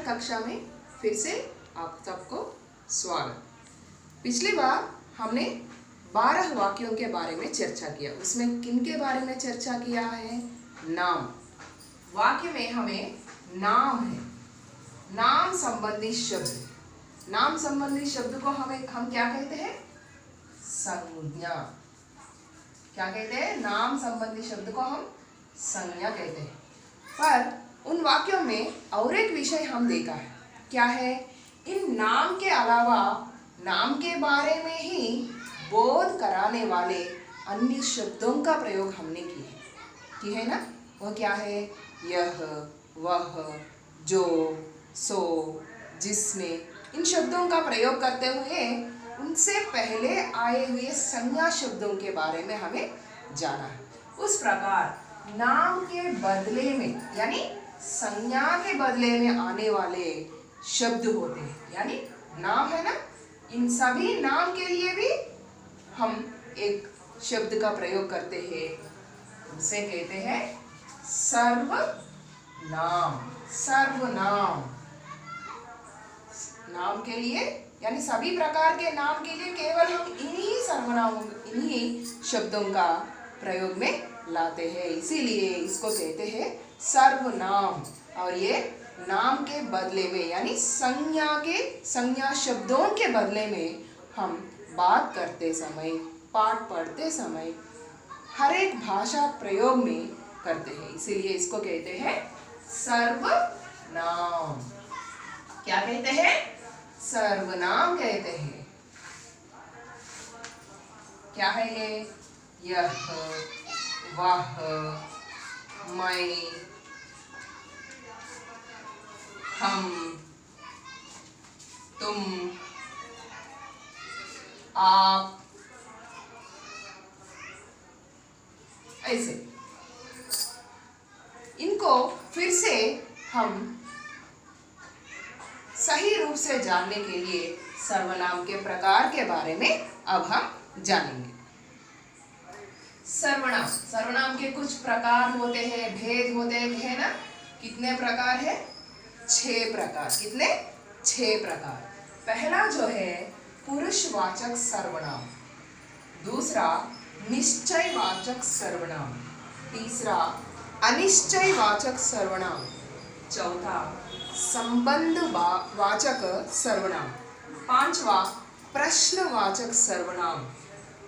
कक्षा में फिर से आप सबको स्वागत। पिछली बार हमने 12 वाक्यों के बारे में चर्चा किया। उसमें किन के बारे में चर्चा किया है? नाम। वाक्य में हमें नाम है, नाम संबंधी शब्द। नाम संबंधी शब्द को हम क्या कहते हैं? संज्ञा। क्या कहते हैं? नाम संबंधी शब्द को हम संज्ञा कहते हैं। पर उन वाक्यों में और एक विषय हम देखा है। क्या है? इन नाम के अलावा नाम के बारे में ही बोध कराने वाले अन्य शब्दों का प्रयोग हमने की है ना? वह क्या है? यह, वह, जो, सो, जिसने। इन शब्दों का प्रयोग करते हुए उनसे पहले आए हुए संज्ञा शब्दों के बारे में हमें जाना है। उस प्रकार नाम के बदले में यानी संज्ञा के बदले में आने वाले शब्द होते हैं, यानी नाम है ना, इन सभी नाम के लिए भी हम एक शब्द का प्रयोग करते हैं। उसे कहते हैं सर्वनाम। सर्वनाम नाम के लिए यानी सभी प्रकार के नाम के लिए केवल हम इन्हीं शब्दों का प्रयोग में लाते हैं, इसीलिए इसको कहते हैं सर्वनाम। और ये नाम के बदले में यानी संज्ञा शब्दों के बदले में हम बात करते समय, पाठ पढ़ते समय हर एक भाषा प्रयोग में करते हैं, इसीलिए इसको कहते हैं सर्वनाम। क्या कहते हैं? सर्वनाम कहते हैं। क्या है ये? यह, वह, मैं, हम, तुम, आप, ऐसे। इनको फिर से हम सही रूप से जानने के लिए सर्वनाम के प्रकार के बारे में अब हम जानेंगे। सर्वनाम के कुछ प्रकार होते हैं, भेद होते हैं ना? कितने प्रकार है? 6 प्रकार। कितने? 6 प्रकार। पहला जो है पुरुषवाचक सर्वनाम, दूसरा निश्चयवाचक सर्वनाम, तीसरा अनिश्चयवाचक सर्वनाम, चौथा संबंधवाचक सर्वनाम, पांचवा प्रश्नवाचक सर्वनाम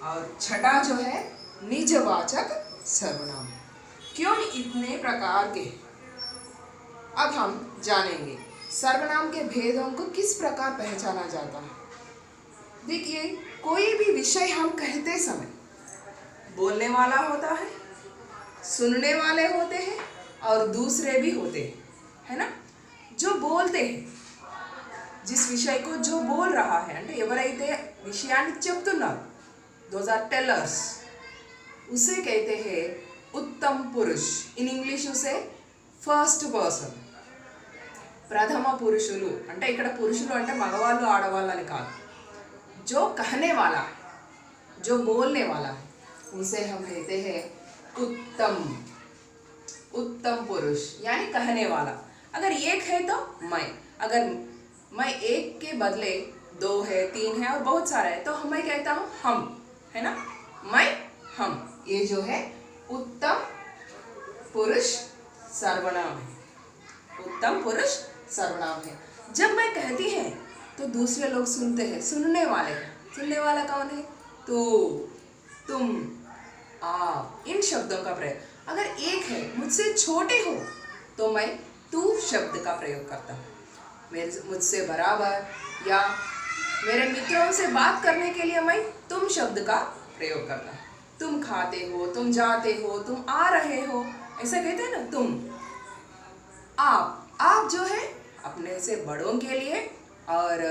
और छठा जो है निजवाचक सर्वनाम। क्यों इतने प्रकार के? अब हम जानेंगे सर्वनाम के भेदों को किस प्रकार पहचाना जाता है। देखिए, कोई भी विषय हम कहते समय बोलने वाला होता है, सुनने वाले होते हैं और दूसरे भी होते हैं, है ना? जो बोलते हैं, जिस विषय को जो बोल रहा है అంటే ఎవరైతే విషయాన్ని చెప్తున్నారు, those are tellers, उसे कहते हैं उत्तम पुरुष। इन इंग्लिश उसे ఫస్ట్ పర్సన్, ప్రథమ పురుషులు। అంటే ఇక్కడ పురుషులు అంటే మగవాళ్ళు ఆడవాళ్ళు అని కాదు। जो कहने वाला है, जो बोलने वाला है, उसे हम कहते हैं उत्तम। उत्तम पुरुष यानी कहने वाला। अगर एक है तो मैं, अगर मैं एक के बदले 2 है, 3 है और बहुत सारा है तो मैं कहता हूँ हम, है ना? मैं, हम। ये जो है उत्तम पुरुष सर्वनाम है। उत्तम पुरुष सर्वनाम है। जब मैं कहती है तो दूसरे लोग सुनते हैं, सुनने वाले हैं। सुनने वाला कौन है? तू, तुम, आप। इन शब्दों का प्रयोग। अगर एक है, मुझसे छोटे हो तो मैं तू शब्द का प्रयोग करता हूँ। मुझसे बराबर या मेरे मित्रों से बात करने के लिए मैं तुम शब्द का प्रयोग करता हूँ। तुम खाते हो, तुम जाते हो, तुम आ रहे हो, ऐसा कहते हैं ना तुम। आप जो है अपने से बड़ों के लिए और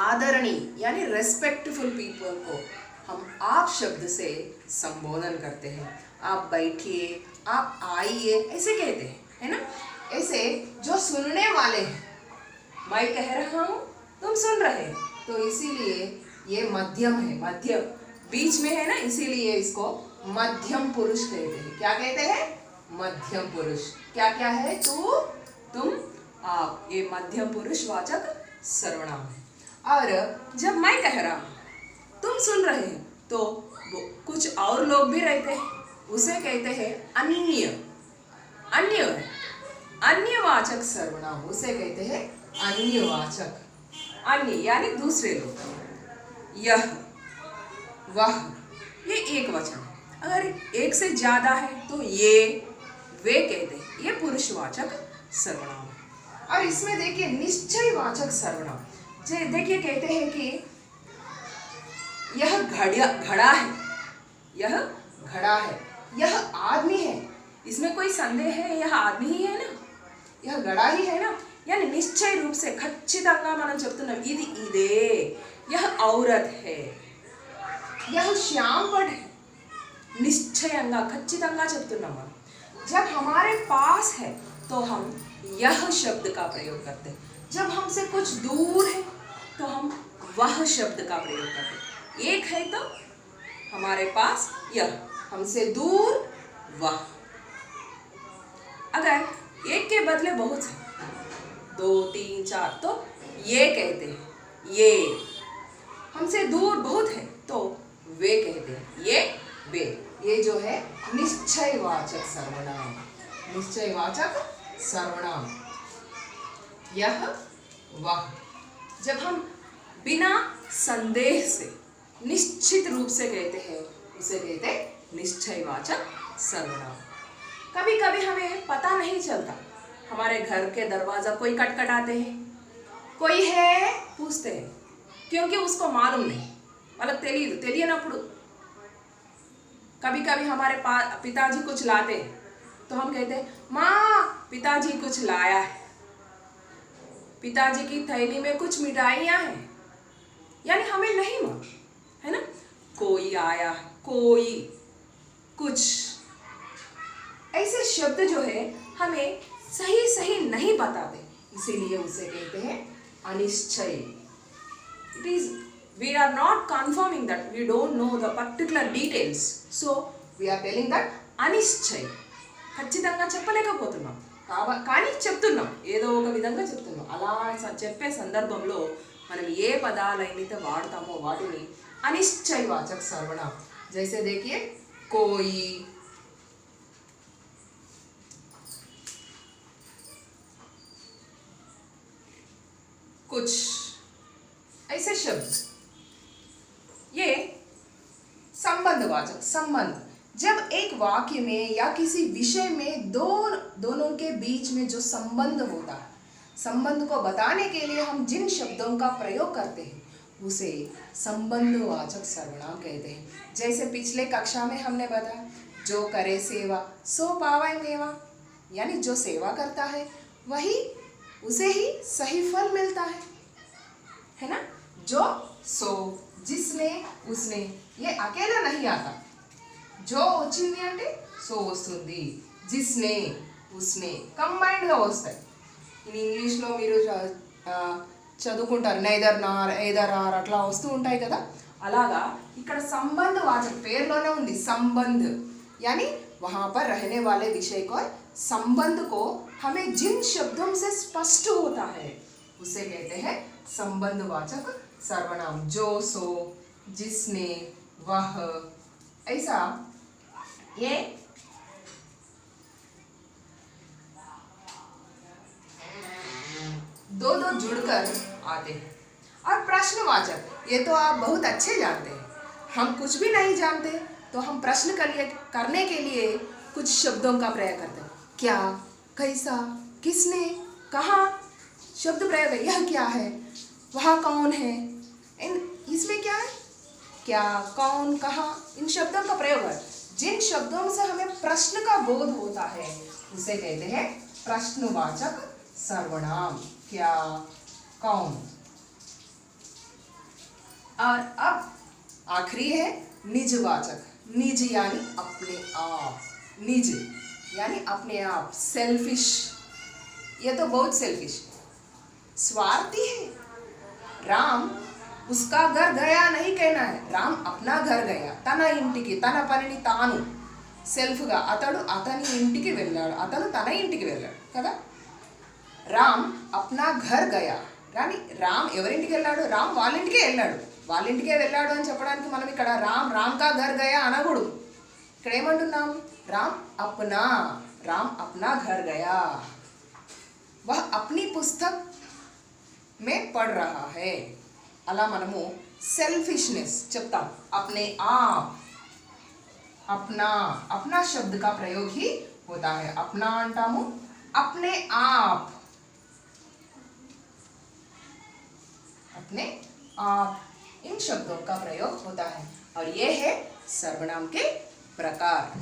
आदरणीय यानी रेस्पेक्टफुल पीपल को हम आप शब्द से संबोधन करते हैं। आप बैठिए, आप आइए, ऐसे कहते हैं, है ना? ऐसे जो सुनने वाले हैं, मैं कह रहा हूँ, तुम सुन रहे हो, तो इसीलिए ये मध्यम है, मध्यम बीच में है ना, इसीलिए इसको मध्यम पुरुष कहते हैं। क्या कहते हैं? मध्यम पुरुष। क्या क्या है? तू, तुम, आप, ये मध्य पुरुष वाचक सर्वनाम है। और जब मैं कह रहा हूं, तुम सुन रहे हैं, तो कुछ और लोग भी रहते हैं, उसे कहते हैं अन्य। अन्य है अन्यवाचक सर्वनाम, उसे कहते हैं अन्यवाचक। अन्य यानी दूसरे लोग। यह, वह, ये एक वचन है। अगर एक से ज्यादा है तो ये, वे कहते हैं, ये पुरुषवाचक सर्वनाम है। और इसमें देखिए निश्चयवाचक सर्वनाम, देखिए कहते हैं कि यह घड़ा है, यह घड़ा है, यह आदमी है। इसमें कोई संदेह है, यह आदमी ही है ना, यह घड़ा ही है ना। यानी निश्चय रूप से ఖచ్చితంగా మనం చెప్తున్నాం ఇది ఇదే, यह औरत है, यह श्याम पट है। నిశ్చయంగా ఖచ్చితంగా చెప్తున్నాం మనం। जब हमारे पास है तो हम यह शब्द का प्रयोग करते हैं, जब हमसे कुछ दूर है तो हम वह शब्द का प्रयोग करते हैं। एक है तो हमारे पास यह, हमसे दूर वह। अगर एक के बदले बहुत है, 2, 3, 4, तो ये कहते हैं ये। हमसे दूर बहुत है तो वे कहते हैं ये, वे। ये जो है निश्चयवाचक सर्वनाम, निश्चयवाचक सर्वनाम। यह, वह। जब हम बिना संदेह से निश्चित रूप से कहते हैं, उसे कहते हैं निश्चयवाचक सर्वनाम। कभी कभी हमें पता नहीं चलता, हमारे घर के दरवाजा कोई खटखटाते हैं, कोई है पूछते हैं, क्योंकि उसको मालूम नहीं, मतलब తెలియనప్పుడు। कभी कभी हमारे पिताजी कुछ लाते हैं तो हम कहते हैं माँ पिताजी कुछ लाया है, पिताजी की थैली में कुछ मिठाइयाँ हैं। यानी हमें नहीं मालूम है ना, कोई आया, कोई, कुछ। ऐसे शब्द जो है हमें सही सही नहीं बताते, इसीलिए उसे कहते हैं अनिश्चय। It is, we are not confirming that we don't know the particular details, so we are telling that అనిశ్చయ। ఖచ్చితంగా చెప్పలేకపోతున్నాం కానీ చెప్తున్నాం, ఏదో ఒక విధంగా చెప్తున్నాం। అలా చెప్పే సందర్భంలో మనం ఏ పదాలైతే వాడతామో వాటిని అనిశ్చయవాచక सर्वनाम। जैसे देखिए कोई, कुछ, ऐसे शब्द। ये संबंधवाचक, संबंध। जब एक वाक्य में या किसी विषय में दोनों के बीच में जो संबंध होता है, संबंध को बताने के लिए हम जिन शब्दों का प्रयोग करते हैं उसे संबंधवाचक सर्वनाम कहते हैं। जैसे पिछले कक्षा में हमने बताया, जो करे सेवा सो पावै मेवा, यानी जो सेवा करता है वही, उसे ही सही फल मिलता है ना। जो, सो, जिसने, उसने, ये अकेला नहीं आता। जो వచ్చింది అంటే సో వస్తుంది, జిస్నే, ఉస్నే కంబైన్డ్గా వస్తాయి। ఇన్ ఇంగ్లీష్లో మీరు చదువుకుంటారు నైదర్ నార్, ఎయిదర్ ఆర్ అట్లా వస్తూ ఉంటాయి కదా, అలాగా ఇక్కడ సంబంధవాచక పేరులోనే ఉంది संबंध, यानी वहाँ पर रहने वाले विषय को, संबंध को हमें जिन शब्दों से स्पष्ट होता है उसे कहते हैं संबंधवाचक सर्वनाम। जो, सो, जिसने, वह, ऐसा ये दो जुड़कर आते हैं। और प्रश्नवाचक, ये तो आप बहुत अच्छे जानते हैं। हम कुछ भी नहीं जानते तो हम प्रश्न करने के लिए कुछ शब्दों का प्रयोग करते हैं। क्या, कैसा, किसने, कहाँ, शब्द प्रयोग है। यह क्या है, वह कौन है, इसमें क्या है, क्या, कौन, कहाँ, इन शब्दों का प्रयोग है। जिन शब्दों से हमें प्रश्न का बोध होता है उसे कहते हैं प्रश्नवाचक सर्वनाम। क्या, कौन। और अब आखिरी है निजवाचक। निज यानी अपने आप, निज यानी अपने आप, सेल्फिश। ये तो बहुत सेल्फिश, स्वार्थी है। राम उसका घर गया नहीं कहना है, राम अपना घर गया, తన ఇంటికి, తన పనిని తాను, సెల్ఫ్గా అతడు అతని ఇంటికి వెళ్ళాడు, అతను తన ఇంటికి వెళ్ళాడు కదా। రామ్ అప్నా ఘర్ గయా. రాని రామ్ ఎవరింటికి వెళ్ళాడు? రామ్ వాళ్ళ ఇంటికే వెళ్ళాడు. వాళ్ళ ఇంటికే వెళ్ళాడు అని చెప్పడానికి మనం ఇక్కడ రామ్ కా ఘర్ గయా అనకూడదు. ఇక్కడ ఏమంటున్నాం? రామ్ అప్నా ఘర్ గయా. వహ్ అప్నీ పుస్తక్ మే పढ़ रहा है. అలా మనము సెల్ఫిష్నెస్ చెప్తాం. अपने आप अपना शब्द का प्रयोग ही होता है. अपना अंटामु, अपने आप इन शब्दों का प्रयोग होता है. और ये है सर्वनाम के प्रकार.